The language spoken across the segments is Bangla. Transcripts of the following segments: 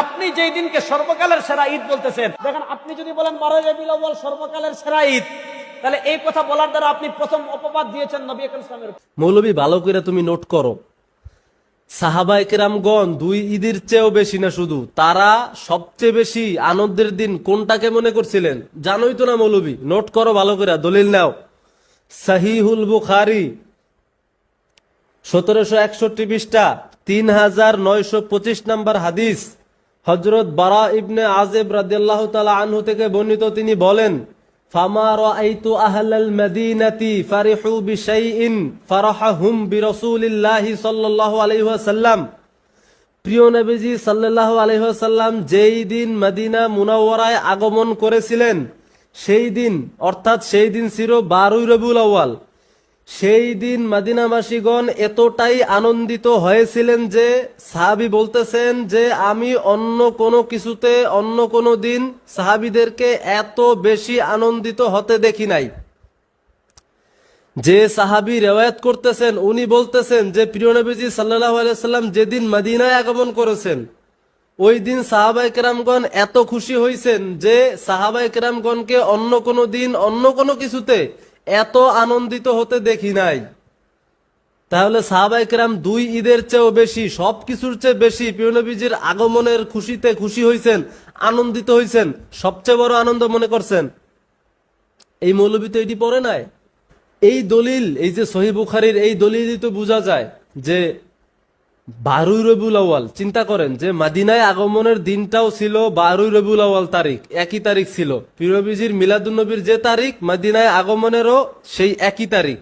আপনি যেই দিনকে সর্বকালের সেরা ঈদ বলতেছেন, দেখেন আপনি যদি বলেন 12 রবিউল আউয়াল সর্বকালের সেরা ঈদ, তাহলে এই কথা বলার দ্বারা আপনি প্রথম অপবাদ দিয়েছেন নবী আকরাম সাল্লাল্লাহু আলাইহি ওয়াসাল্লামের। মৌলবী ভালো করে তুমি নোট করো, সাহাবায়ে কেরামগণ 2 ঈদের চেয়েও বেশি না, শুধু তারা সবচেয়ে বেশি আনন্দের দিন কোনটাকে মনে করছিলেন জানোই তো না মৌলবী? নোট করো ভালো করে, দলিল নাও। সহিহুল বুখারী 1761 পৃষ্ঠা 3925 নম্বর হাদিস, হযরত বারা ইবনে আযিব রাদিয়াল্লাহু তাআলা আনহু থেকে বর্ণিত, তিনি বলেন, ফামা রাআইতু আহলাল মাদিনাতি ফারিহু বিশাইইন ফারাহাহুম বিরাসূলিল্লাহি সাল্লাল্লাহু আলাইহি ওয়াসাল্লাম। প্রিয় নবীজি সাল্লাল্লাহু আলাইহি ওয়াসাল্লাম যেই দিন মদিনা মুনাওয়ারায় আগমন করেছিলেন, সেই দিন অর্থাৎ সেই দিন ছিল 12 রবিউল আউয়াল। সেই দিন মদিনাবাসীগণ এতটাই আনন্দিত হয়েছিলেন যে সাহাবী বলতেছেন যে আমি অন্য কোনো কিছুতে অন্য কোনো দিন সাহাবীদেরকে এত বেশি আনন্দিত হতে দেখি নাই। যে সাহাবী রিওয়ায়াত করতেছেন উনি বলতেছেন যে প্রিয় নবীজি সাল্লাল্লাহু আলাইহি ওয়াসাল্লাম যেদিন মদিনায় আগমন করেছেন ওই দিন সাহাবায়ে কেরামগণ এত খুশি হয়েছেন যে সাহাবায়ে কেরামগণকে অন্য কোনো দিন অন্য কোনো কিছুতে এত আনন্দিত হতে দেখি নাই। তাহলে সাহাবায়ে কেরাম 2 ঈদের চেয়েও বেশি, সবকিছুর চেয়ে বেশি প্রিয় নবীজির আগমনের খুশিতে খুশি হয়েছেন, আনন্দিত হয়েছেন, সবচেয়ে বড় আনন্দ মনে করছেন। এই মৌলবী তো এটি পড়ে নাই। এই দলিল, এই যে সহিহ বুখারীর এই দলিলই তো বোঝা যায় যে 12 রবিউল আউয়াল, চিন্তা করেন যে মদিনায় আগমনের দিনটাও ছিল 12 রবিউল আউয়াল তারিখ, একই তারিখ ছিল। প্রিয় নবীজির মিলাদুন নবীর যে তারিখ, মদিনায় আগমনেরও সেই একই তারিখ।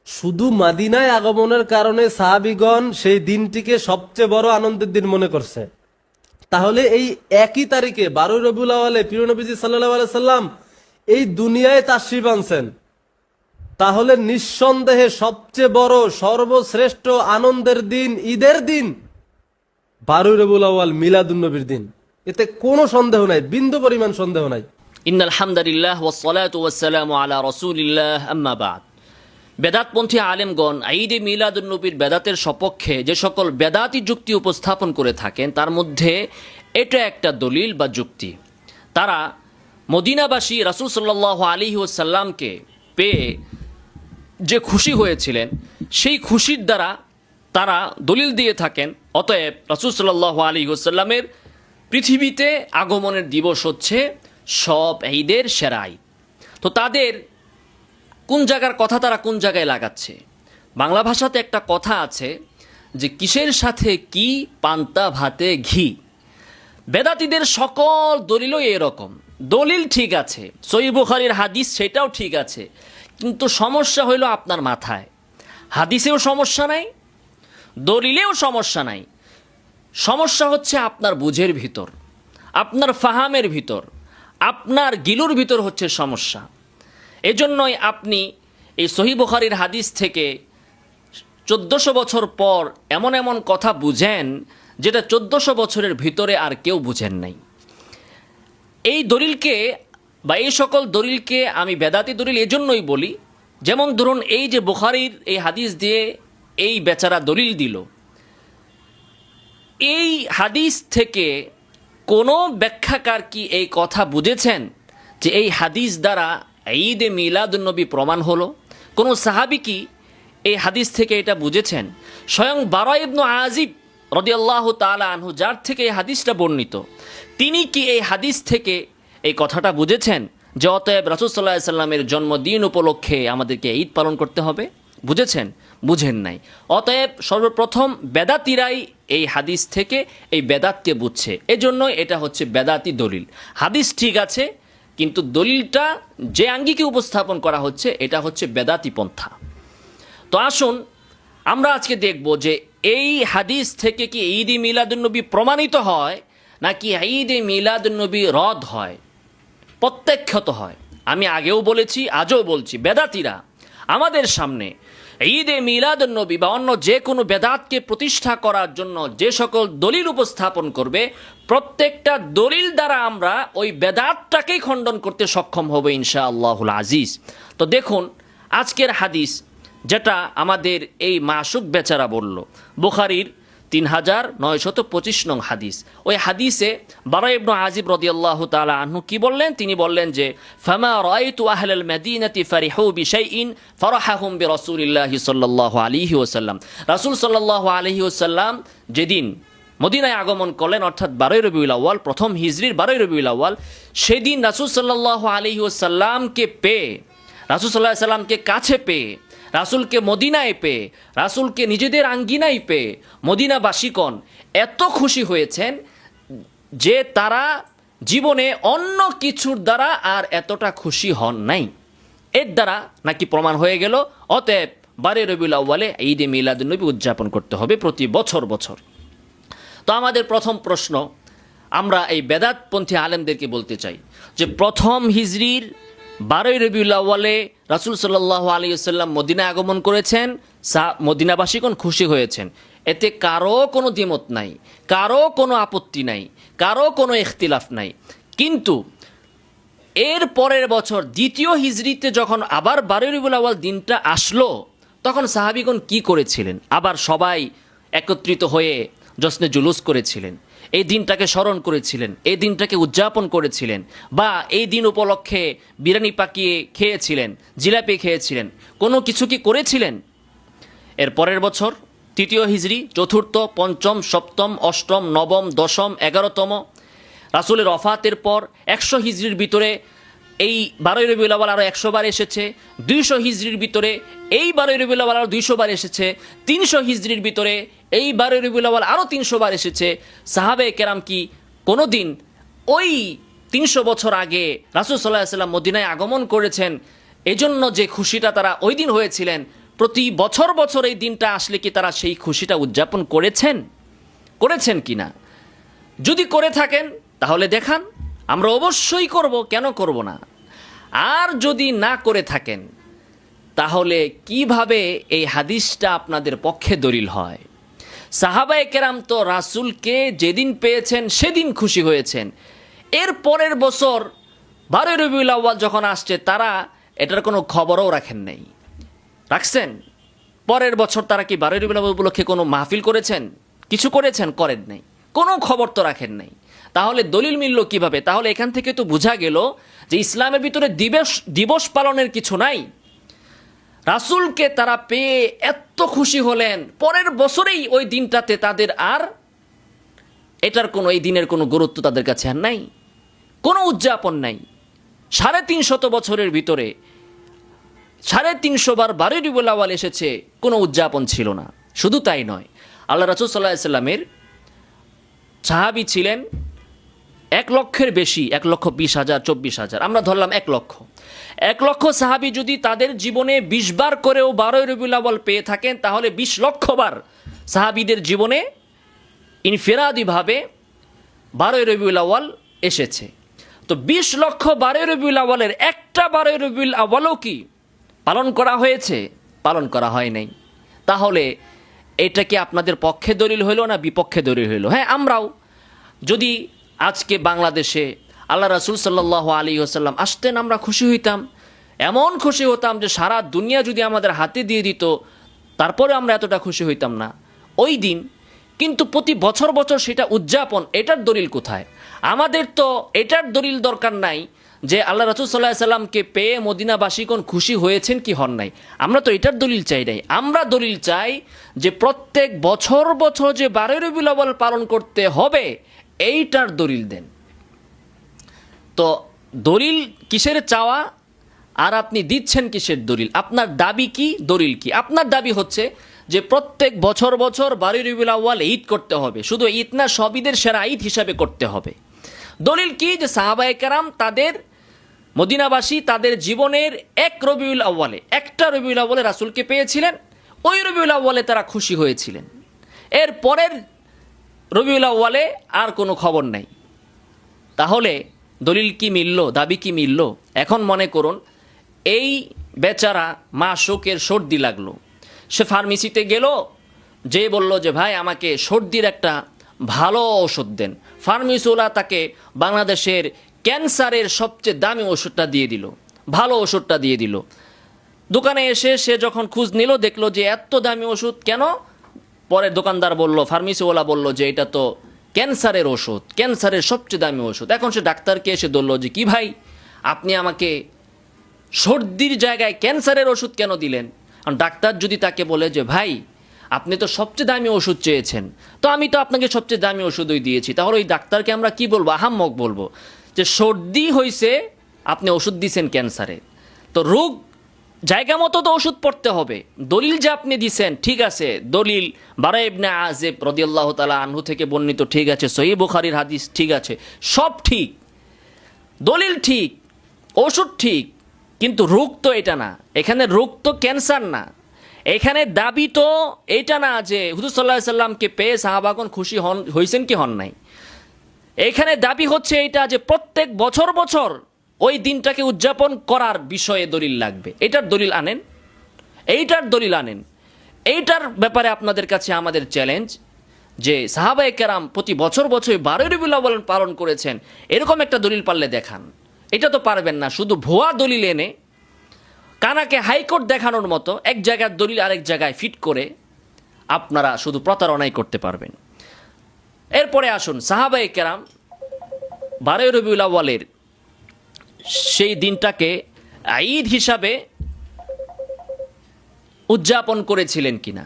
শুধু মদিনায় আগমনের কারণে সাহাবীগণ সেই দিনটিকে সবচেয়ে বড় আনন্দের দিন মনে করছে। তাহলে এই একই তারিখে 12 রবিউল আউয়ালে প্রিয় নবীজি সাল্লাল্লাহু আলাইহি সাল্লাম এই দুনিয়ায় তাশরীফ আনছেন। তাহলে নিঃসন্দেহে সবচেয়ে বড় সর্বশ্রেষ্ঠ আনন্দের দিন, ঈদের দিন 12 রবিউল আউয়াল, মিলাদুন নবীর দিন। এতে কোনো সন্দেহ নাই, বিন্দু পরিমাণ সন্দেহ নাই। ইন্নাল হামদুলিল্লাহ ওয়াসসালাতু ওয়াসসালামু আলা রাসূলিল্লাহ, আম্মা বাদ। বেদাতপন্থী আলেমগণ ঈদে মিলাদুন নবীর বেদাতের সপক্ষে যে সকল বেদাতি যুক্তি উপস্থাপন করে থাকেন তার মধ্যে এটা একটা দলিল বা যুক্তি। তারা মদিনাবাসী রাসূল সাল্লাল্লাহু আলাইহি ওয়াসাল্লামকে পেয়ে যে খুশি হয়েছিলেন সেই খুশির দ্বারা তারা দলিল দিয়ে থাকেন, অতএব রাসূল সাল্লাল্লাহু আলাইহি ওয়াসাল্লামের পৃথিবীতে আগমনের দিবস হচ্ছে সব ঈদের সেরা ঈদ। তো তাদের কোন জায়গার কথা তারা কোন জায়গায় লাগাচ্ছে? বাংলা ভাষাতে একটা কথা আছে যে কিসের সাথে কি, পান্তা ভাতে ঘি। বেদাতীদের সকল দলিলই এরকম। দলিল ঠিক আছে, সহিহ বুখারীর হাদিস সেটাও ঠিক আছে, কিন্তু সমস্যা হইল আপনার মাথায়। হাদিসেও সমস্যা নাই, দলিলেও সমস্যা নাই, সমস্যা হচ্ছে আপনার বুঝের ভিতর, আপনার ফাহামের ভিতর, আপনার গিলুর ভিতর হচ্ছে সমস্যা। এজন্যই আপনি এই সহিহ বুখারীর হাদিস থেকে 1400 বছর পর এমন এমন কথা বুঝেন যেটা 1400 বছরের ভিতরে আর কেউ বুঝেন নাই। এই দলিলকে বা এই সকল দলিলকে আমি বেদাতি দলিল এজন্যই বলি, যেমন ধরুন এই যে বুখারীর এই হাদিস দিয়ে এই বেচারা দলিল দিল, এই হাদিস থেকে কোনো ব্যাখ্যাকার কি এই কথা বুঝেছেন যে এই হাদিস দ্বারা ঈদে মিলাদুন নবী প্রমাণ হলো? কোনো সাহাবী কি এই হাদিস থেকে এটা বুঝেছেন? স্বয়ং বারা ইবনে আযিব রাদিয়াল্লাহু তাআলা আনহু, যার থেকে এই হাদিসটা বর্ণিত, তিনি কি এই হাদিস থেকে এই কথাটা বুঝেছেন যে অতএব রাসূল সাল্লাল্লাহু আলাইহি সাল্লামের জন্মদিন উপলক্ষে আমাদেরকে ঈদ পালন করতে হবে? বুঝেছেন? বুঝেন নাই। অতএব সর্বপ্রথম বেদাতীরাই এই হাদিস থেকে এই বেদাতকে বুঝছে, এজন্যই এটা হচ্ছে বেদাতি দলিল। হাদিস ঠিক আছে, কিন্তু দলিলটা যে আঙ্গিকে উপস্থাপন করা হচ্ছে এটা হচ্ছে বেদাতি পন্থা। তো আসুন আমরা আজকে দেখব যে এই হাদিস থেকে কি ঈদে মিলাদুন নবী প্রমাণিত হয় নাকি ঈদে মিলাদুন নবী রদ হয়, প্রত্যাখ্যাত হয়। আমি আগেও বলেছি, আজও বলছি, বেদাতীরা আমাদের সামনে ঈদে মিলাদুন নবী বা অন্য যে কোনো বেদাতকে প্রতিষ্ঠা করার জন্য যে সকল দলিল উপস্থাপন করবে, প্রত্যেকটা দলিল দ্বারা আমরা ওই বেদাতটাকেই খণ্ডন করতে সক্ষম হব ইনশাআল্লাহুল আজিজ। তো দেখুন আজকের হাদিস যেটা আমাদের এই মাসুক বেচারা বলল, বুখারীর 3925 নং হাদিস। ওই হাদিসে বারা ইবনে আজিব রাদিয়াল্লাহু তাআলা আনহু কি বললেন? তিনি বললেন যে ফামা রাআইতু আহলাল মাদিনাতি ফারিহু বিশাইইন ফারাহাহুম বিরাসূলিল্লাহি সাল্লাল্লাহু আলাইহি ওয়াসাল্লাম। রাসূল সাল্লাল্লাহু আলাইহি ওয়াসাল্লাম যেদিন মদিনায় আগমন করলেন, অর্থাৎ 12 রবিউল আউয়াল, প্রথম হিজরির 12 রবিউল আউয়াল, সেদিন রাসূল সাল্লাল্লাহু আলাইহি ওয়াসাল্লামকে পেয়ে, রাসূল সাল্লাল্লাহু আলাইহি সাল্লামকে কাছে পেয়ে, রাসূলকে মদিনায় পেয়ে, রাসূলকে নিজেদের আঙ্গিনায় পেয়ে মদিনাবাসীগণ এত খুশি হয়েছেন যে তারা জীবনে অন্য কিছুর দ্বারা আর এতটা খুশি হন নাই। এর দ্বারা নাকি প্রমাণ হয়ে গেল অতএব 12 রবিউল আউয়ালে ঈদে মিলাদুন্নবী উদযাপন করতে হবে প্রতি বছর বছর। তো আমাদের প্রথম প্রশ্ন, আমরা এই বেদাতপন্থী আলেমদেরকে বলতে চাই যে প্রথম হিজরির 12 রবিউল আউয়ালে রাসূল সাল্লাল্লাহু আলাইহি ওয়াসাল্লাম মদিনায় আগমন করেছেন, মদিনাবাসীগণ খুশি হয়েছেন, এতে কারো কোনো দ্বিমত নাই, কারো কোনো আপত্তি নাই, কারো কোনো ইখতিলাফ নাই। কিন্তু এর পরের বছর দ্বিতীয় হিজরিতে যখন আবার 12 রবিউল আউয়াল দিনটা আসলো, তখন সাহাবীগণ কি করেছিলেন? আবার সবাই একত্রিত হয়ে জশ্নে জুলুস করেছিলেন, এই দিনটাকে স্মরণ করেছিলেন, এই দিনটাকে উদযাপন করেছিলেন, বা এই দিন উপলক্ষে বিরিয়ানি পাকিয়ে খেয়েছিলেন, জিলাপি খেয়েছিলেন, কোনো কিছু কি করেছিলেন? এর পরের বছর তৃতীয় হিজরি, চতুর্থ, পঞ্চম, সপ্তম, অষ্টম, নবম, দশম, 11তম, রাসূলের ওফাতের পর 100 হিজরির ভিতরে এই 12 রবিউল আউয়াল আরও 100 বার এসেছে, 200 হিজরির ভিতরে এই 12 রবিউল আউয়াল আরও 200 বার এসেছে, 300 হিজরির ভিতরে এই 12 রবিউল আউয়াল আরও 300 বার এসেছে। সাহাবায়ে কেরাম কি কোনো দিন ওই 300 বছর আগে রাসূল সাল্লাল্লাহু আলাইহি ওয়াসাল্লাম মদিনায় আগমন করেছেন এজন্য যে খুশিটা তারা ওই দিন হয়েছিলেন, প্রতি বছর বছর এই দিনটা আসলে কি তারা সেই খুশিটা উদযাপন করেছেন কি না? যদি করে থাকেন তাহলে দেখান, আমরা অবশ্যই করব, কেন করব না? আর যদি না করে থাকেন তাহলে কিভাবে এই হাদিসটা আপনাদের পক্ষে দলিল হয়? সাহাবায়ে কেরাম তো রাসূলকে যেদিন পেয়েছেন সেদিন খুশি হয়েছেন, এর পরের বছর 12 রবিউল আউয়াল যখন আসছে তারা এটার কোনো খবরও রাখেন নাই। রাখছেন? পরের বছর তারা কি 12 রবিউল আউয়াল উপলক্ষে কোনো মাহফিল করেছেন? কিছু করেছেন? করেন নাই, কোনো খবর তো রাখেন নাই। তাহলে দলিল মিলল কিভাবে? তাহলে এখান থেকে তো বোঝা গেল যে ইসলামের ভিতরে দিবস পালনের কিছু নাই। রাসূলকে তারা পেয়ে এত খুশি হলেন, পরের বছরেই ওই দিনটাতে তাদের আর এটার কোনো, এই দিনের কোনো গুরুত্ব তাদের কাছে আর নাই, কোনো উদযাপন নাই। 350 বছরের ভিতরে 350 বার 12 রবিউল আউয়াল এসেছে, কোনো উদযাপন ছিল না। শুধু তাই নয়, আল্লাহ রাসূল সাল্লাল্লাহু আলাইহি ওয়াসাল্লামের সাহাবী ছিলেন 1 লক্ষের বেশি, 1,20,000, 24,000, আমরা ধরলাম 1 লক্ষ। 1 লক্ষ সাহাবী যদি তাদের জীবনে 20 বার করেও 12 রবিউল আউয়াল পেয়ে থাকেন, তাহলে 20 লক্ষ বার সাহাবীদের জীবনে ইনফিরাদিভাবে 12 রবিউল আউয়াল এসেছে। তো 20 লক্ষ 12 রবিউল আউয়ালের একটা 12 রবিউল আউয়ালও কি পালন করা হয়েছে? পালন করা হয় নাই। তাহলে এটা কি আপনাদের পক্ষে দলিল হইল না বিপক্ষে দলিল হইল? হ্যাঁ, আমরাও যদি আজকে বাংলাদেশে আল্লাহ রাসূল সাল্লাল্লাহু আলাইহি ওয়াসাল্লাম আসতেন, আমরা খুশি হইতাম, এমন খুশি হতাম যে সারা দুনিয়া যদি আমাদের হাতে দিয়ে দিত, তারপরে আমরা এতটা খুশি হইতাম না ওই দিন। কিন্তু প্রতি বছর বছর সেটা উদযাপন, এটার দলিল কোথায়? আমাদের তো এটার দলিল দরকার নাই যে আল্লাহ রাসূল সাল্লাল্লাহু আলাইহি ওয়াসাল্লামকে পেয়ে মদিনাবাসীগণ খুশি হয়েছেন কি হন নাই। আমরা তো এটার দলিল চাই নাই। আমরা দলিল চাই যে প্রত্যেক বছর বছর যে 12 রবিউল আউয়াল পালন করতে হবে, এইটার দলিল দেন। তো দলিল কিসের চাওয়া আর আপনি দিচ্ছেন কিসের দলিল? আপনার দাবি কি, দলিল কি? আপনার দাবি হচ্ছে যে প্রত্যেক বছর বছর 12 রবিউল আউয়াল ঈদ করতে হবে, শুধু ঈদ না, সব ঈদের সেরা ঈদ হিসাবে করতে হবে। দলিল কি? যে সাহাবায়ে কেরাম তাদের মদিনাবাসী তাদের জীবনের 1 রবিউল আউয়ালে, একটা রবিউল আউয়ালে রাসূলকে পেয়েছিলেন, ওই রবিউল আউয়ালে তারা খুশি হয়েছিলেন, এর পরের রবিউল আউয়ালে আর কোনো খবর নাই। তাহলে দলিল কি মিলল, দাবি কি মিলল? এখন মনে করুন এই বেচারা মাসুকের সর্দি লাগলো, সে ফার্মেসিতে গেল, যে বলল যে ভাই আমাকে সর্দির একটা ভালো ওষুধ দেন। ফার্মেসিওয়ালা তাকে বাংলাদেশের ক্যান্সারের সবচেয়ে দামি ওষুধটা দিয়ে দিল, ভালো ওষুধটা দিয়ে দিল। দোকানে এসে সে যখন খোঁজ নিল, দেখলো যে এত দামি ওষুধ কেন? পরে দোকানদার বলল, ফার্মেসিওয়ালা বলল যে এটা তো ক্যান্সারের ওষুধ, ক্যান্সারের সবচেয়ে দামি ওষুধ। এখন সে ডাক্তারকে এসে ধরল যে কি ভাই, আপনি আমাকে সর্দির জায়গায় ক্যান্সারের ওষুধ কেন দিলেন? কারণ ডাক্তার যদি তাকে বলে যে ভাই আপনি তো সবচেয়ে দামি ওষুধ চেয়েছেন, তো আমি তো আপনাকে সবচেয়ে দামি ওষুধই দিয়েছি, তাহলে ওই ডাক্তারকে আমরা কি বলবো? আহাম্মক বলবো যে সর্দি হয়েছে, আপনি ওষুধ দিয়েছেন ক্যান্সারের। তো রোগ জায়গা মতো তো ওষুধ পড়তে হবে। দলিল যে আপনি দিছেন ঠিক আছে, দলিল বারা ইবনে আযিব রাদিয়াল্লাহু তাআলা আনহু থেকে বর্ণিত ঠিক আছে, সহিহ বুখারীর হাদিস ঠিক আছে, সব ঠিক, দলিল ঠিক, ওষুধ ঠিক, কিন্তু রোগ তো এটা না। এখানে রোগ তো ক্যান্সার না। এখানে দাবি তো এটা না যে হুজুর সাল্লাল্লাহু আলাইহি সাল্লামকে পেয়ে সাহাবাগণ খুশি হয়েছেন কি হন নাই। এখানে দাবি হচ্ছে এটা যে প্রত্যেক বছর বছর ওই দিনটাকে উদযাপন করার বিষয়ে দলিল লাগবে। এটার দলিল আনেন, এইটার দলিল আনেন। এইটার ব্যাপারে আপনাদের কাছে আমাদের চ্যালেঞ্জ যে সাহাবায়ে কেরাম প্রতি বছর বছর 12 রবিউল আউয়াল পালন করেছেন, এরকম একটা দলিল পারলে দেখান। এটা তো পারবেন না, শুধু ভুয়া দলিল এনে কানাকে হাইকোর্ট দেখানোর মতো এক জায়গার দলিল আরেক জায়গায় ফিট করে আপনারা শুধু প্রতারণাই করতে পারবেন। এরপরে আসুন, সাহাবায়ে কেরাম 12 রবিউল আউয়ালের সেই দিনটাকে ঈদ হিসাবে উদযাপন করেছিলেন কিনা,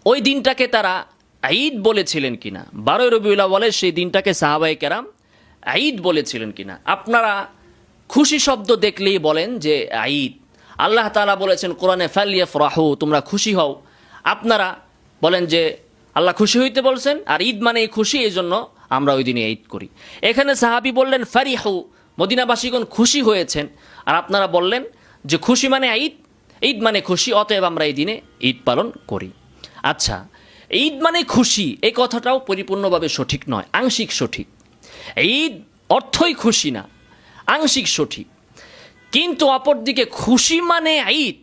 ওই দিনটাকে তারা ঈদ বলেছিলেন কিনা, 12 রবিউল আউয়ালের সেই দিনটাকে সাহাবায়ে কেরাম ঈদ বলেছিলেন কিনা। আপনারা খুশি শব্দ দেখলেই বলেন যে ঈদ। আল্লাহ তাআলা বলেছেন কোরআনে ফালইয়াফরাহু, তোমরা খুশি হও। আপনারা বলেন যে আল্লাহ খুশি হইতে বলছেন, আর ঈদ মানে খুশি, এই জন্য আমরা ওই দিনে ঈদ করি। এখানে সাহাবী বললেন ফারিহু, মদিনাবাসীগণ খুশি হয়েছেন, আর আপনারা বললেন যে খুশি মানে ঈদ, ঈদ মানে খুশি, অতএব আমরা এই দিনে ঈদ পালন করি। আচ্ছা, ঈদ মানে খুশি এই কথাটাও পরিপূর্ণভাবে সঠিক নয়, আংশিক সঠিক। ঈদ অর্থই খুশি না, আংশিক সঠিক। কিন্তু অপরদিকে খুশি মানে ঈদ,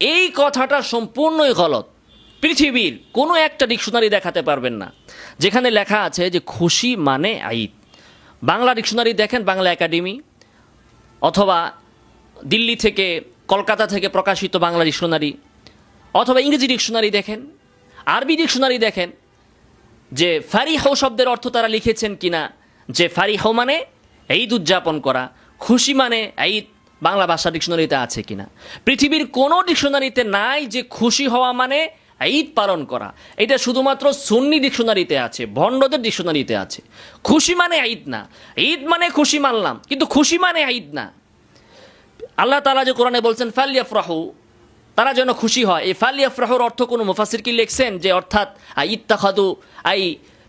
এই কথাটা সম্পূর্ণই গলত। পৃথিবীর কোনো একটা ডিকশনারি দেখাতে পারবেন না যেখানে লেখা আছে যে খুশি মানে ঈদ। বাংলা ডিকশনারি দেখেন, বাংলা একাডেমি অথবা দিল্লি থেকে কলকাতা থেকে প্রকাশিত বাংলা ডিকশনারি, অথবা ইংরেজি ডিকশনারি দেখেন, আরবি ডিকশনারি দেখেন, যে ফারিহ শব্দের অর্থ তারা লিখেছেন কিনা, যে ফারিহ মানে ঈদ উদযাপন করা, খুশি মানে ঈদ বাংলা ভাষা ডিকশনারিতে আছে কিনা। পৃথিবীর কোনো ডিকশনারিতে নাই যে খুশি হওয়া মানে ঈদ পালন করা। এটা শুধুমাত্র সুন্নি ডিকশনারিতে আছে, ভণ্ডদের ডিকশনারিতে আছে। খুশি মানে ঈদ না, ঈদ মানে খুশি মানলাম, কিন্তু খুশি মানে ঈদ না। আল্লাহ তাআলা যে কোরআনে বলছেন ফালইয়াফরাহু, তারা যেন খুশি হয়, এই ফালইয়াফরাহুর অর্থ কোনো মুফাসসির কি লিখছেন যে অর্থাৎ ইত্তাখাদু আই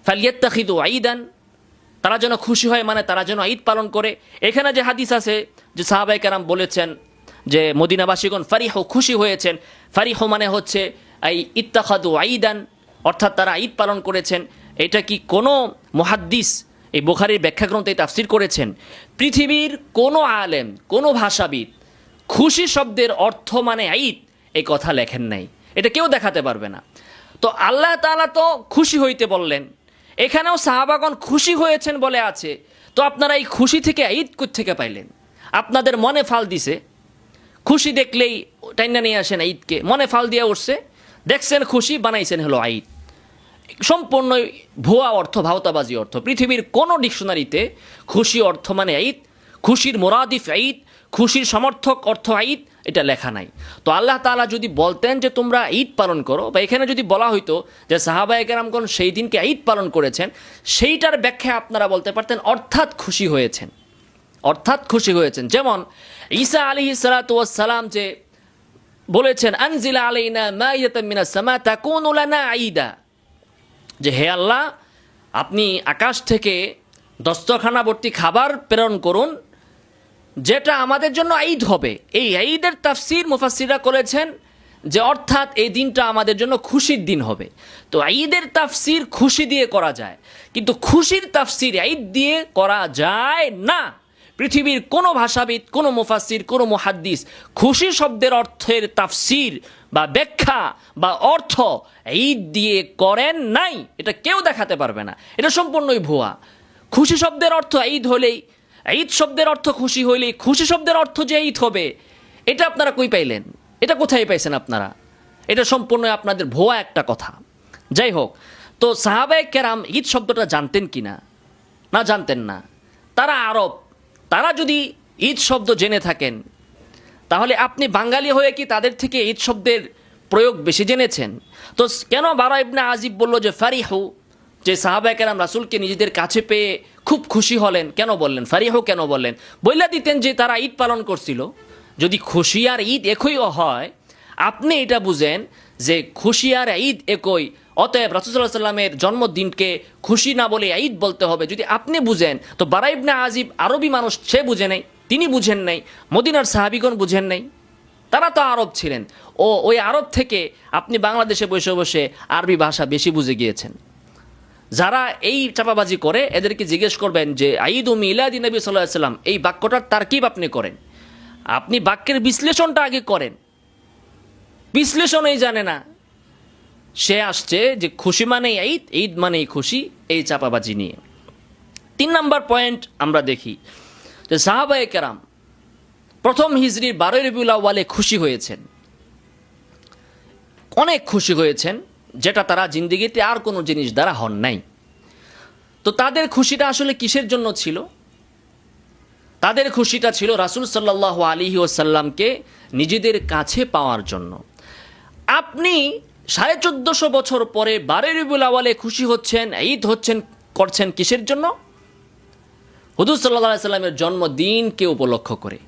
ফালইয়াত্তাখিদু ঈদান, তারা যেন খুশি হয় মানে তারা যেন ঈদ পালন করে। এখানে যে হাদিস আছে যে সাহাবায়ে কেরাম বলেছেন যে মদিনাবাসীগণ ফারিহু, খুশি হয়েছেন, ফারিহু মানে হচ্ছে এই ইত্তাখাদু ঈদান, অর্থাৎ তারা ঈদ পালন করেছেন। এটা কি কোনো মুহাদ্দিস এই বুখারীর ব্যাখ্যা গ্রন্থে তাফসীর করেছেন? পৃথিবীর কোনো আলেম, কোনো ভাষাবিদ খুশি শব্দের অর্থ মানে ঈদ এই কথা লেখেন নাই, এটা কেউ দেখাতে পারবে না। তো আল্লাহ তাআলা তো খুশি হইতে বললেন, এখানেও সাহাবাগণ খুশি হয়েছেন বলে আছে। তো আপনারা এই খুশি থেকে ঈদ কোত্থেকে পাইলেন? আপনাদের মনে ফাল দিছে, খুশি দেখলেই টাইনা নিয়ে আসেন ঈদকে, মনে ফাল দিয়ে উঠছে, দেখছেন খুশি, বানাইছেন হলো ঈদ। সম্পূর্ণ ভুয়া অর্থ, ভাওতাবাজি অর্থ। পৃথিবীর কোনো ডিকশনারিতে খুশি অর্থ মানে ঈদ, খুশির মুরাদিফ ঈদ, খুশির সমর্থক অর্থ ঈদ এটা লেখা নাই। তো আল্লাহ তাআলা যদি বলতেন যে তোমরা ঈদ পালন করো, বা এখানে যদি বলা হইতো যে সাহাবায়ে কেরামগণ সেই দিনকে ঈদ পালন করেছেন, সেইটার ব্যাখ্যা আপনারা বলতে পারতেন অর্থাৎ খুশি হয়েছেন, অর্থাৎ খুশি হয়েছেন। যেমন ঈসা আলাইহিস সালাতু ওয়াস সালাম যে বলেছেন আনজিলা আলাইনা মাইয়াতাম মিনাস সামা তাকুনু লানা ঈদা, যে হে আল্লাহ আপনি আকাশ থেকে দস্তরখানা ভর্তি খাবার প্রেরণ করুন যেটা আমাদের জন্য ঈদ হবে। এই ঈদের তাফসীর মুফাসসিররা করেছেন যে অর্থাৎ এই দিনটা আমাদের জন্য খুশির দিন হবে। তো ঈদের তাফসীর খুশি দিয়ে করা যায়, কিন্তু খুশির তাফসীর ঈদ দিয়ে করা যায় না। পৃথিবীর কোনো ভাষাবিদ, কোনো মুফাসসির, কোনো মুহাদ্দিস খুশি শব্দের অর্থের তাফসীর বা ব্যাখ্যা বা অর্থ ঈদ দিয়ে করেন নাই, এটা কেউ দেখাতে পারবে না। এটা সম্পূর্ণই ভুয়া। খুশি শব্দের অর্থ ঈদ হলেই, ঈদ শব্দের অর্থ খুশি হইলেই খুশি শব্দের অর্থ যে ঈদ হবে, এটা আপনারা কই পাইলেন? এটা কোথায় পাইছেন আপনারা? এটা সম্পূর্ণ আপনাদের ভুয়া একটা কথা। যাই হোক, তো সাহাবায়ে কেরাম ঈদ শব্দটা জানতেন কিনা? না, জানতেন না। তারা আরব, তারা যদি ঈদ শব্দ জেনে থাকেন, তাহলে আপনি বাঙালি হয়ে কি তাদের থেকে ঈদ শব্দের প্রয়োগ বেশি জেনেছেন? তো কেন বারা ইবনে আজিব বলল যে ফারিহু, যে সাহাবায়ে কেরাম রাসূলকে নিজেদের কাছে পেয়ে খুব খুশি হলেন, কেন বললেন ফারিহু? কেন বললেন? বইলা দিতেন যে তারা ঈদ পালন করছিল। যদি খুশি আর ঈদ একই হয়, আপনি এটা বুঝেন যে খুশি আর ঈদ একই, অতএব রাসূল সাল্লাল্লাহু আলাইহি সাল্লামের জন্মদিনকে খুশি না বলে ঈদ বলতে হবে। যদি আপনি বুঝেন, তো বারা ইবনে আজিব আরবি মানুষ, সে বুঝে নাই, তিনি বুঝেন নাই, মদিনার সাহাবীগণ বুঝেন নাই, তারা তো আরব ছিলেন। ওই আরব থেকে আপনি বাংলাদেশে বসে বসে আরবি ভাষা বেশি বুঝে গিয়েছেন। যারা এই চাপাবাজি করে এদেরকে জিজ্ঞেস করবেন যে ঈদ ও মিলাদি নবী সাল্লাল্লাহু আলাইহি সাল্লাম, এই বাক্যটার তারকিব আপনি করেন, আপনি বাক্যের বিশ্লেষণটা আগে করেন। বিশ্লেষণই জানে না, সে আসছে যে খুশি মানেই ঈদ, ঈদ মানেই খুশি, এই চাপাবাজি নিয়ে। 3 নম্বর পয়েন্ট আমরা দেখি যে সাহাবায়ে কেরাম প্রথম হিজরির 12 রবিউল আউয়ালে খুশি হয়েছেন, অনেক খুশি হয়েছেন, যেটা তারা জিন্দেগিতে আর কোনো জিনিস দ্বারা হন নাই। তো তাদের খুশিটা আসলে কিসের জন্য ছিল? তাদের খুশিটা ছিল রাসূল সাল্লাল্লাহু আলাইহি ওয়াসাল্লামকে নিজেদের কাছে পাওয়ার জন্য। আপনি 1450 বছর পরে 12 রবিউল আউয়ালে খুশি হচ্ছেন, ঈদ করছেন কিসের জন্য? হুজুর সাল্লাল্লাহু আলাইহি সাল্লামের জন্মদিনকে উপলক্ষ করে।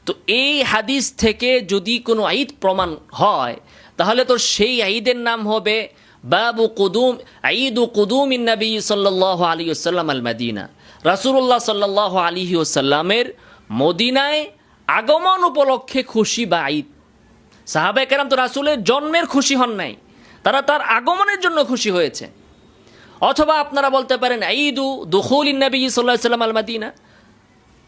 তো এই হাদিস থেকে যদি কোনো ঈদ প্রমাণ হয়, তাহলে তো সেই ঈদের নাম হবে বাবু কুদুম, ঈদু কুদুমিন নবী সাল্লাল্লাহু আলাইহি ওয়াসাল্লাম আল মদিনা। রাসূলুল্লাহ সাল্লাল্লাহু আলাইহি ওয়াসাল্লামের মদিনায় আগমন উপলক্ষে খুশি বা ঈদ। সাহাবায়ে কেরাম তো রাসূলের জন্মের খুশি হন নাই, তারা তার আগমনের জন্য খুশি হয়েছে। অথবা আপনারা বলতে পারেন ঈদু দুখুলিন নবী সাল্লাল্লাহু আলাইহি ওয়াসাল্লাম আল মদিনা,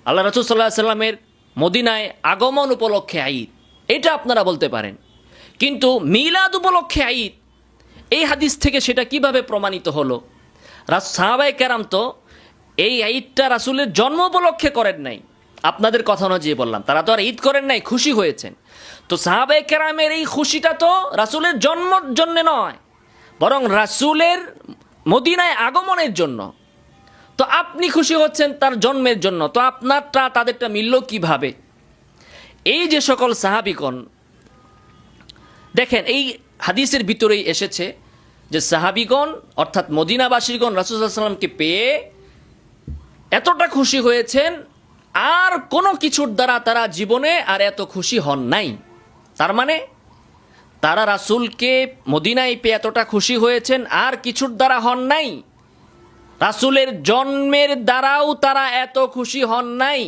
আল্লাহ রাসূল সাল্লাল্লাহু আলাইহি ওয়াসাল্লামের মদিনায় আগমন উপলক্ষে ঈদ, এটা আপনারা বলতে পারেন। কিন্তু মিলাদ উপলক্ষে ঈদ, এই হাদিস থেকে সেটা কিভাবে প্রমাণিত হলো? সাহাবায়ে কেরাম তো এই ঈদটা রাসূলের জন্ম উপলক্ষে করেন নাই। আপনাদের কথা অনুযায়ী বললাম, তারা তো আর ঈদ করেন নাই, খুশি হয়েছেন। তো সাহাবায়ে কেরামের এই খুশিটা তো রাসূলের জন্মের জন্য নয়, বরং রাসূলের মদিনায় আগমনের জন্য। তো আপনি খুশি হচ্ছেন তার জন্মের জন্য, তো আপনারটা তাদেরটা মিলল কিভাবে? এই যে সকল সাহাবীগণ, দেখেন এই হাদিসের ভিতরেই এসেছে যে সাহাবীগণ অর্থাৎ মদিনাবাসীগণ রাসূল সাল্লাল্লাহু আলাইহি ওয়াসাল্লামকে পেয়ে এতটা খুশি হয়েছেন, আর কোনো কিছুর দ্বারা তারা জীবনে আর এত খুশি হন নাই। তার মানে তারা রাসূলকে মদিনায় পেয়ে এতটা খুশি হয়েছেন, আর কিছুর দ্বারা হন নাই। রাসূলের জন্মের দ্বারাও তারা এত খুশি হন নাই।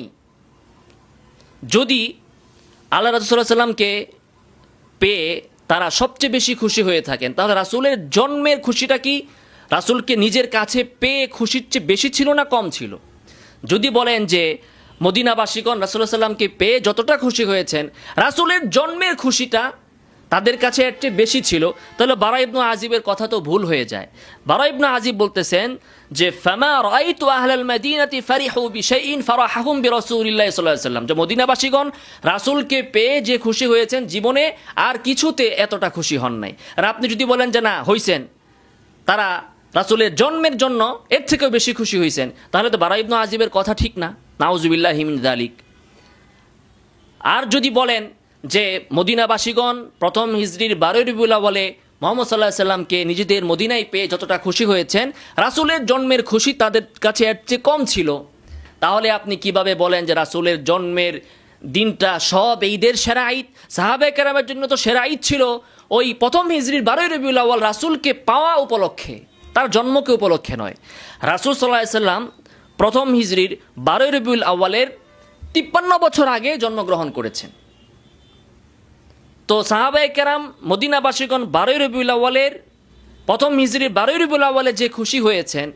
যদি আল্লাহ রাসূল সাল্লাল্লাহু আলাইহি ওয়াসাল্লামকে পেয়ে তারা সবচেয়ে বেশি খুশি হয়ে থাকেন, তাহলে রাসূলের জন্মের খুশিটা কি রাসূলকে নিজের কাছে পেয়ে খুশির চেয়ে বেশি ছিল না কম ছিল? যদি বলেন যে মদিনাবাসীগণ রাসূল সাল্লাল্লাহু আলাইহি ওয়াসাল্লামকে পেয়ে যতটা খুশি হয়েছেন, রাসূলের জন্মের খুশিটা তাদের কাছে এর চেয়ে বেশি ছিল, তাহলে বারা ইবনে আজিবের কথা তো ভুল হয়ে যায়। বারা ইবনে আজিব বলতেছেন যে ফামা রাআইতু আহলাল মাদিনাতি ফারিহু বিশাইইন ফারাহাহুম বিরাসূলিল্লাহি সাল্লাল্লাহু আলাইহি ওয়াসাল্লাম, যে মদিনাবাসীগণ রাসূলকে পেয়ে যে খুশি হয়েছেন, জীবনে আর কিছুতে এতটা খুশি হন নাই। আর আপনি যদি বলেন যে না হইছেন, তারা রাসূলের জন্মের জন্য এর থেকেও বেশি খুশি হয়েছেন, তাহলে তো বারা ইবনে আজিবের কথা ঠিক না, নাউযুবিল্লাহি মিন যালিক। আর যদি বলেন যে মদিনাবাসীগণ প্রথম হিজরির 12 রবিউল আউয়ালে মুহাম্মদ সাল্লাল্লাহু আলাইহি ওয়াসাল্লামকে নিজেদের মদিনায় পেয়ে যতটা খুশি হয়েছেন, রাসূলের জন্মের খুশি তাদের কাছে এর চেয়ে কম ছিল, তাহলে আপনি কিভাবে বলেন যে রাসূলের জন্মের দিনটা সব ঈদের সেরা ঈদ? সাহাবায়ে কেরামের জন্য তো সেরা ঈদ ছিল ওই প্রথম হিজরির 12 রবিউল আউয়াল রাসূলকে পাওয়া উপলক্ষে, তার জন্মকে উপলক্ষে নয়। রাসূল সাল্লাল্লাহু আলাইহি ওয়াসাল্লাম প্রথম হিজরির 12 রবিউল আউয়ালের 53 বছর আগে জন্মগ্রহণ করেছেন। তো সাহাবায়ে কেরাম মদিনাবাসীগণ 12 রবিউল আউয়ালের প্রথম হিজরির 12 রবিউল আউয়ালে যে খুশি হয়েছেন,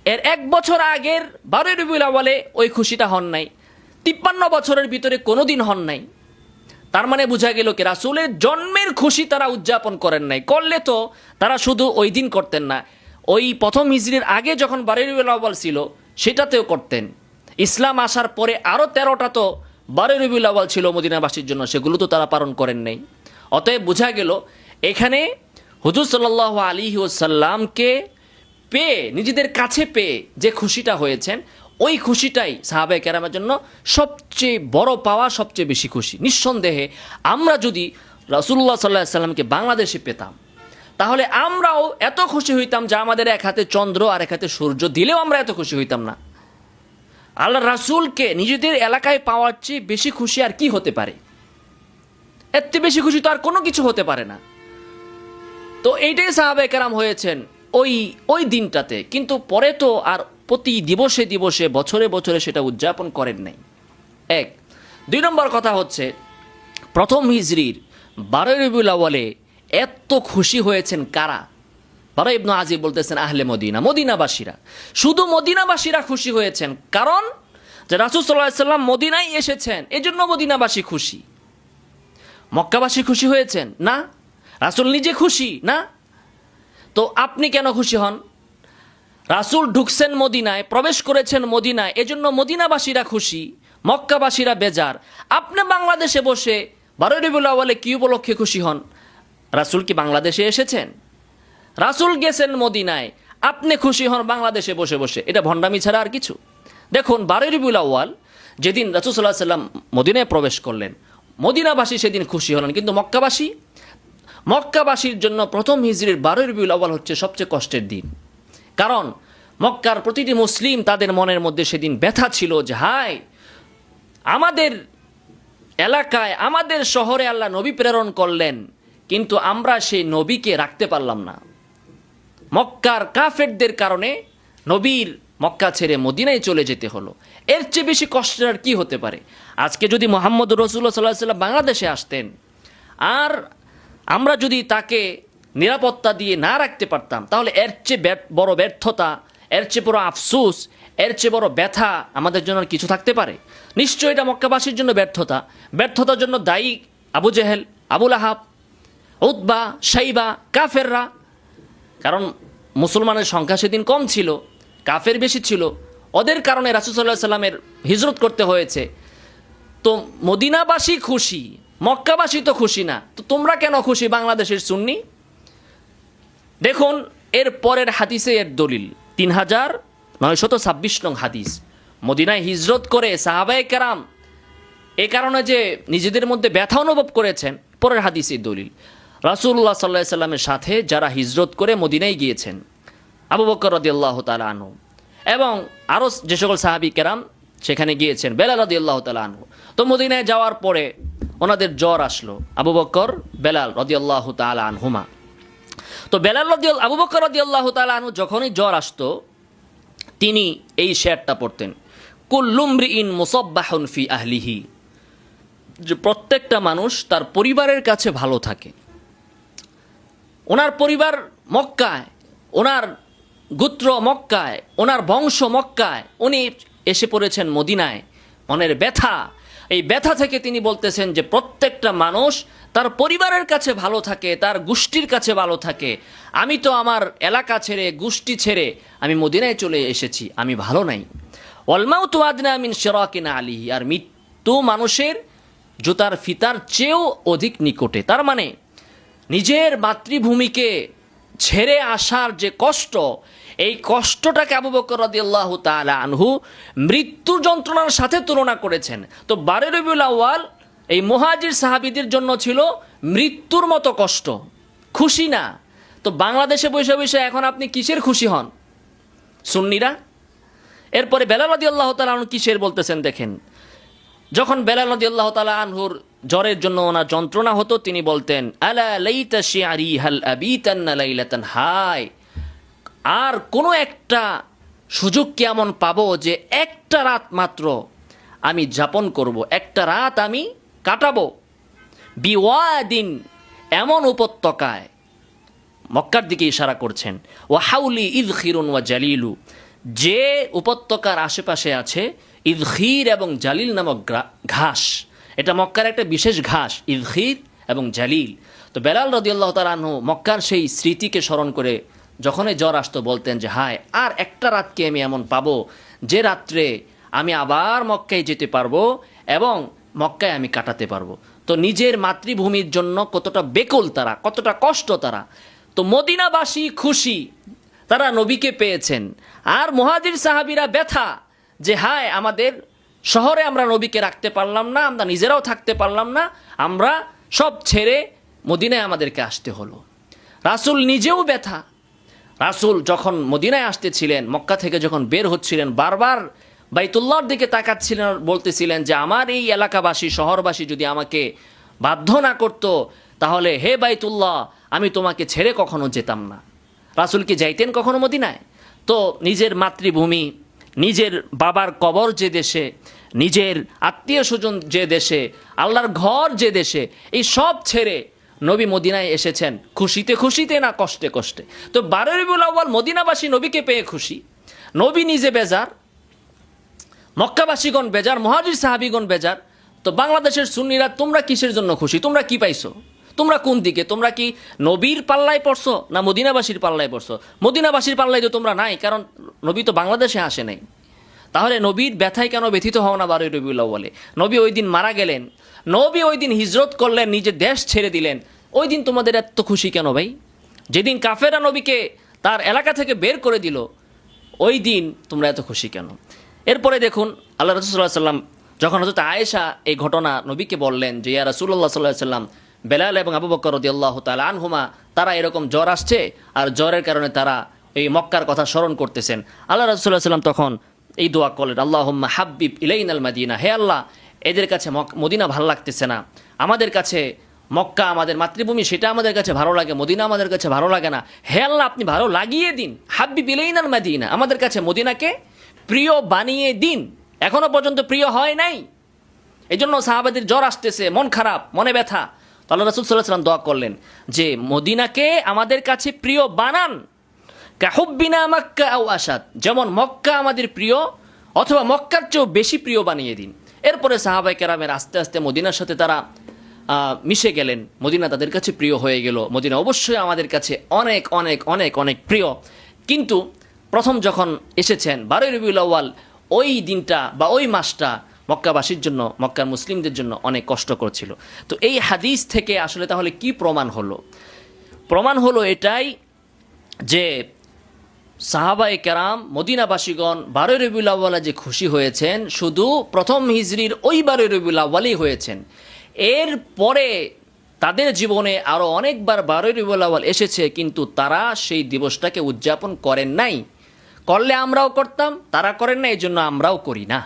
এর 1 বছর আগের 12 রবিউল আউয়ালে ওই খুশিটা হন নাই, 53 বছরের ভিতরে কোনোদিন হন নাই। তার মানে বোঝা গেল কি রাসূলের জন্মের খুশি তারা উদযাপন করেন নাই। করলে তো তারা শুধু ওই দিন করতেন না, ওই প্রথম হিজরির আগে যখন 12 রবিউল আউয়াল ছিল সেটাতেও করতেন। ইসলাম আসার পরে আরও 13টা তো 12 রবিউল আউয়াল ছিল মদিনাবাসীর জন্য, সেগুলো তো তারা পালন করেন নাই। অতএব বোঝা গেল এখানে হুজুর সাল্লাল্লাহু আলাইহি ওয়াসাল্লামকে পেয়ে, নিজেদের কাছে পেয়ে যে খুশিটা হয়েছেন, ওই খুশিটাই সাহাবায়ে কেরামের জন্য সবচেয়ে বড় পাওয়া, সবচেয়ে বেশি খুশি। নিঃসন্দেহে আমরা যদি রাসূলুল্লাহ সাল্লাল্লাহু আলাইহি ওয়াসাল্লামকে বাংলাদেশে পেতাম, তাহলে আমরাও এত খুশি হইতাম যে আমাদের এক হাতে চন্দ্র আর এক হাতে সূর্য দিলেও আমরা এত খুশি হইতাম না। আল্লাহ রাসূলকে নিজেদের এলাকায় পাওয়ার চেয়ে বেশি খুশি আর কি হতে পারে? এর চেয়ে বেশি খুশি তো আর কোনো কিছু হতে পারে না। তো এইটাই সাহাবায়ে কেরাম হয়েছেন ওই দিনটাতে, কিন্তু পরে তো আর প্রতি দিবসে দিবসে, বছরে বছরে সেটা উদযাপন করেন নাই। এক। 2 নম্বর কথা হচ্ছে, প্রথম হিজরির 12 রবিউল আউয়ালে এত খুশি হয়েছেন কারা? বারা ইবনে আজিব বলতেছেন আহলে মদিনা, মদিনাবাসীরা। শুধু মদিনাবাসীরা খুশি হয়েছেন, কারণ যে রাসূল সাল্লাল্লাহু আলাইহি ওয়াসাল্লাম মদিনায় এসেছেন, এজন্য মদিনাবাসী খুশি। মক্কাবাসী খুশি হয়েছেন না, রাসূল নিজে খুশি না। তো আপনি কেন খুশি হন? রাসূল ঢুকছেন মদিনায়, প্রবেশ করেছেন মদিনায়, এজন্য মদিনাবাসীরা খুশি, মক্কাবাসীরা বেজার। আপনি বাংলাদেশে বসে 12 রবিউল আউয়ালে কি উপলক্ষে খুশি হন? রাসূল কি বাংলাদেশে এসেছেন? রাসূল গেছেন মদিনায়, আপনি খুশি হন বাংলাদেশে বসে বসে। এটা ভণ্ডামি ছাড়া আর কিছু। দেখুন, 12 রবিউল আউয়াল যেদিন রাসূল সাল্লাল্লাহু আলাইহি ওয়াসাল্লাম মদিনায় প্রবেশ করলেন, মদিনাবাসী সেদিন খুশি হলেন, কিন্তু মক্কাবাসীর জন্য প্রথম হিজরির 12 রবিউল আউয়াল হচ্ছে সবচেয়ে কষ্টের দিন। কারণ মক্কার প্রতিটি মুসলিম, তাদের মনের মধ্যে সেদিন ব্যথা ছিল যে হায়, আমাদের এলাকায়, আমাদের শহরে আল্লাহ নবী প্রেরণ করলেন, কিন্তু আমরা সেই নবীকে রাখতে পারলাম না। মক্কার কাফেরদের কারণে নবীর মক্কা ছেড়ে মদিনায় চলে যেতে হলো। এর চেয়ে বেশি কষ্টের আর কি হতে পারে? আজকে যদি মুহাম্মদ রাসূলুল্লাহ সাল্লাল্লাহু আলাইহি ওয়াসাল্লাম বাংলাদেশে আসতেন, আর আমরা যদি তাকে নিরাপত্তা দিয়ে না রাখতে পারতাম, তাহলে এর চেয়ে বড় ব্যর্থতা, এর চেয়ে বড় আফসোস, এর চেয়ে বড় ব্যথা আমাদের জন্য আর কিছু থাকতে পারে? নিশ্চয়ই এটা মক্কাবাসীর জন্য ব্যর্থতার জন্য দায়ী আবু জেহেল, আবু লাহাব, উতবা, শাইবা, কাফেররা। কারণ মুসলমানের সংখ্যা সেদিন কম ছিল, কাফের বেশি ছিল। ওদের কারণে রাসূল সাল্লাল্লাহু আলাইহি ওয়াসাল্লামের হিজরত করতে হয়েছে। তো মদিনাবাসী খুশি, মক্কাবাসী তো খুশি না। তো তোমরা কেন খুশি বাংলাদেশের সুন্নি? দেখুন, এর পরের হাদিসে এর দলিল 3926 নং হাদিস। মদিনায় হিজরত করে সাহাবায়ে কেরাম এই কারণে যে নিজেদের মধ্যে ব্যথা অনুভব করেছেন, পরের হাদিসের দলিল। রাসূলুল্লাহ সাল্লাল্লাহু আলাইহি ওয়াসাল্লামের সাথে যারা হিজরত করে মদিনায় গিয়েছেন, আবু বকর রাদিয়াল্লাহু তাআলা আনহু এবং আরও যে সকল সাহাবী কেরাম সেখানে গিয়েছেন, বেলাল রাদিয়াল্লাহু তাআলা আনহু। তো মদিনায় যাওয়ার পরে ওনাদের জ্বর আসলো, আবু বকর, বেলাল রাদিয়াল্লাহু তাআলা আনহুমা। তো আবু বকর রাদিয়াল্লাহু তাআলা আনহু যখনই জ্বর আসতো, তিনি এই শেরটা পড়তেন, কুল্লু মরিইন মুসাব্বাহুন ফি আহলিহি, যে প্রত্যেকটা মানুষ তার পরিবারের কাছে ভালো থাকে। ওনার পরিবার মক্কায়, ওনার গোত্র মক্কায়, ওনার বংশ মক্কায়, উনি এসে পড়েছেন মদিনায়, মনের ব্যথা, এই ব্যথা থেকে তিনি বলতেছেন যে প্রত্যেকটা মানুষ তার পরিবারের কাছে ভালো থাকে, তার গোষ্ঠীর কাছে ভালো থাকে। আমি তো আমার এলাকা ছেড়ে, গোষ্ঠী ছেড়ে আমি মদিনায় চলে এসেছি, আমি ভালো নাই। ওয়াল মাউতু আদনা মিন শিরাকিন আলিহি, আর মৃত্যু মানুষের জুতার ফিতার চেয়েও অধিক নিকটে। তার মানে নিজের মাতৃভূমিকে ছেড়ে আসার যে কষ্ট, এই কষ্টটাকে আবু বকর রাদিয়াল্লাহু তাআলা আনহু মৃত্যুর যন্ত্রণার সাথে তুলনা করেছেন। তো 12 রবিউল আউয়াল এই মুহাজির সাহাবীদের জন্য ছিল মৃত্যুর মতো কষ্ট, খুশি না। তো বাংলাদেশে বসে বসে এখন আপনি কিসের খুশি হন সুন্নিরা? এরপরে বেলাল রাদিয়াল্লাহু তাআলা আনহু কিসের বলতেছেন দেখেন। যখন বেলাল রাদিয়াল্লাহু তাআলা আনহুর জ্বরের জন্য ওনার যন্ত্রণা হতো, তিনি বলতেন, আলা লাইতা শিআরি হাল আবিতান্না লাইলাতান, হায়, আর কোনো একটা সুযোগ কেমন পাবো যে একটা রাত মাত্র আমি যাপন করব, একটা রাত আমি কাটাবো, বিওয়াদিন, এমন উপত্যকায়, মক্কার দিকে ইশারা করছেন, ওয়া হাউলি ইযখিরুন ওয়া জালিলু, যে উপত্যকার আশেপাশে আছে ইযখির এবং জালিল নামক ঘাস। এটা মক্কার একটা বিশেষ ঘাস, ইযখির এবং জালিল। তো বেলাল রাদিয়াল্লাহু তাআলা আনহু মক্কার সেই স্মৃতিকে স্মরণ করে যখনই জ্বর আসতো বলতেন যে হায়, আর একটা রাতকে আমি এমন পাবো যে রাত্রে আমি আবার মক্কায় যেতে পারবো এবং মক্কায় আমি কাটাতে পারবো। তো নিজের মাতৃভূমির জন্য কতটা বেকুল তারা, কতটা কষ্ট তারা। তো মদিনাবাসী খুশি, তারা নবীকে পেয়েছেন, আর মুহাজির সাহাবীরা ব্যথা যে হায় আমাদের শহরে আমরা নবীকে রাখতে পারলাম না, আমরা নিজেরাও থাকতে পারলাম না, আমরা সব ছেড়ে মদিনায় আমাদেরকে আসতে হলো। রাসূল নিজেও ব্যথা। রাসূল যখন মদিনায় আসতেছিলেন, মক্কা থেকে যখন বের হচ্ছিলেন, বারবার বাইতুল্লাহর দিকে তাকাচ্ছিলেন, আর বলতেছিলেন যে আমার এই এলাকাবাসী শহরবাসী যদি আমাকে বাধ্য না করত, তাহলে হে বাইতুল্লাহ আমি তোমাকে ছেড়ে কখনো যেতাম না। রাসূল কি যাইতেন কখনো মদিনায়? তো নিজের মাতৃভূমি, নিজের বাবার কবর যে দেশে, নিজের আত্মীয় স্বজন যে দেশে, আল্লাহর ঘর যে দেশে, এই সব ছেড়ে নবী মদিনায় এসেছেন খুশিতে খুশিতে না কষ্টে কষ্টে। তো 12 রবিউল আউয়াল মদিনাবাসী নবীকে পেয়ে খুশি, নবী নিজে বেজার, মক্কাবাসীগণ বেজার, মুহাজির সাহাবীগণ বেজার। তো বাংলাদেশের সুন্নিরা তোমরা কিসের জন্য খুশি? তোমরা কি পাইছো? তোমরা কোন দিকে? তোমরা কি নবীর পাল্লায় পড়ছো না মদিনাবাসীর পাল্লায় পড়ছো? মদিনাবাসীর পাল্লায় তো তোমরা নাই, কারণ নবী তো বাংলাদেশে আসে নাই। তাহলে নবীর ব্যথায় কেন ব্যথিত হও না 12 রবিউল আউয়ালে? নবী ওই দিন মারা গেলেন, নবী ওই দিন হিজরত করলেন, নিজের দেশ ছেড়ে দিলেন, ওই দিন তোমাদের এত খুশি কেন ভাই? যেদিন কাফেরা নবীকে তার এলাকা থেকে বের করে দিল, ওই দিন তোমরা এত খুশি কেন? এরপরে দেখুন আল্লাহ রাসূল সাল্লাল্লাহু আলাইহি ওয়াসাল্লাম যখন হযরত আয়েশা এই ঘটনা নবীকে বললেন যে ইয়া রাসূলুল্লাহ সাল্লাল্লাহু আলাইহি ওয়াসাল্লাম, বেলাল এবং আবু বকর রাদিয়াল্লাহু তাআলা আনহুমা তারা এরকম জ্বর আসছে, আর জ্বরের কারণে তারা এই মক্কার কথা স্মরণ করতেছেন। আল্লাহ রাসূল সাল্লাল্লাহু আলাইহি ওয়াসাল্লাম তখন এই দোয়া করলেন, আল্লাহুম্মা হাব্বিব ইলাইনাল মাদিনা, হে আল্লাহ এদের কাছে মদিনা ভালো লাগতেছে না, আমাদের কাছে মক্কা আমাদের মাতৃভূমি সেটা আমাদের কাছে ভালো লাগে, মদিনা আমাদের কাছে ভালো লাগে না, হে আল্লাহ আপনি ভালো লাগিয়ে দিন, হাব্বিব ইলাইনাল মাদিনা, আমাদের কাছে মদিনাকে প্রিয় বানিয়ে দিন। এখনো পর্যন্ত প্রিয় হয় নাই, এই জন্য সাহাবাদের জ্বর আসতেছে, মন খারাপ, মনে ব্যথা। তো আল্লাহ রাসূল সাল্লাল্লাহু আলাইহি ওয়াসাল্লাম দোয়া করলেন যে মদিনাকে আমাদের কাছে প্রিয় বানান, কাহুব্বিনা মক্কা আও আসাদ, যেমন মক্কা আমাদের প্রিয় অথবা মক্কার চেয়েও বেশি প্রিয় বানিয়ে দিন। এরপরে সাহাবায়ে কেরামের আস্তে আস্তে মদিনার সাথে তারা মিশে গেলেন, মদিনা তাদের কাছে প্রিয় হয়ে গেল। মদিনা অবশ্যই আমাদের কাছে অনেক অনেক অনেক অনেক প্রিয়, কিন্তু প্রথম যখন এসেছেন 12 রবিউল আউয়াল, ওই দিনটা বা ওই মাসটা মক্কাবাসীর জন্য, মক্কার মুসলিমদের জন্য অনেক কষ্টকর ছিল। তো এই হাদিস থেকে আসলে তাহলে কি প্রমাণ হলো? প্রমাণ হলো এটাই যে সাহাবায়ে কেরাম মদিনাবাসীগণ 12 রবিউল আউয়ালে যে খুশি হয়েছেন, শুধু প্রথম হিজরির ওই 12 রবিউল আউয়ালেই হয়েছেন। এর পরে তাদের জীবনে আরও অনেকবার 12 রবিউল আউয়াল এসেছে, কিন্তু তারা সেই দিবসটাকে উদযাপন করেন নাই। করলে আমরাও করতাম, তারা করেন না, এই জন্য আমরাও করি না।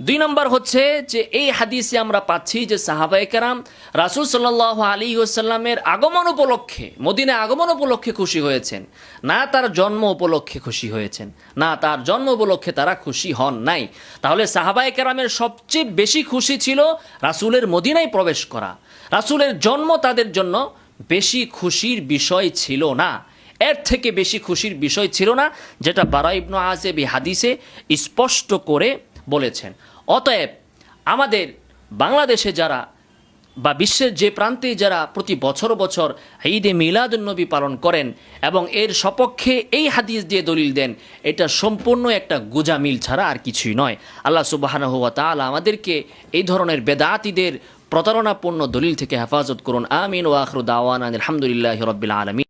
2 নম্বর হচ্ছে যে এই হাদিসে আমরা পাচ্ছি যে সাহাবায়ে কেরাম রাসূল সাল্লাল্লাহু আলাইহি ওয়াসাল্লামের আগমন উপলক্ষে, মদিনায় আগমন উপলক্ষে খুশি হয়েছেন, না তার জন্ম উপলক্ষে খুশি হয়েছেন, না তার জন্ম উপলক্ষে তারা খুশি হন নাই। তাহলে সাহাবায়ে কেরামের সবচেয়ে বেশি খুশি ছিল রাসূলের মদিনায় প্রবেশ করা। রাসূলের জন্ম তাদের জন্য বেশি খুশির বিষয় ছিল না, এর থেকে বেশি খুশির বিষয় ছিল না, যেটা বারা ইবনে আযিব এই হাদিসে স্পষ্ট করে বলেছেন। অতএব আমাদের বাংলাদেশে যারা বা বিশ্বের যে প্রান্তে যারা প্রতি বছর বছর ঈদে মিলাদুন্নবী পালন করেন এবং এর সপক্ষে এই হাদিস দিয়ে দলিল দেন, এটা সম্পূর্ণ একটা গুজামিল ছাড়া আর কিছুই নয়। আল্লাহ সুবহানাহু ওয়া তাআলা আমাদেরকে এই ধরনের বেদাতীদের প্রতারণাপূর্ণ দলিল থেকে হেফাজত করুন। আমিন ওয়া আখিরু দাওয়ানা আলহামদুলিল্লাহি রাব্বিল আলামিন।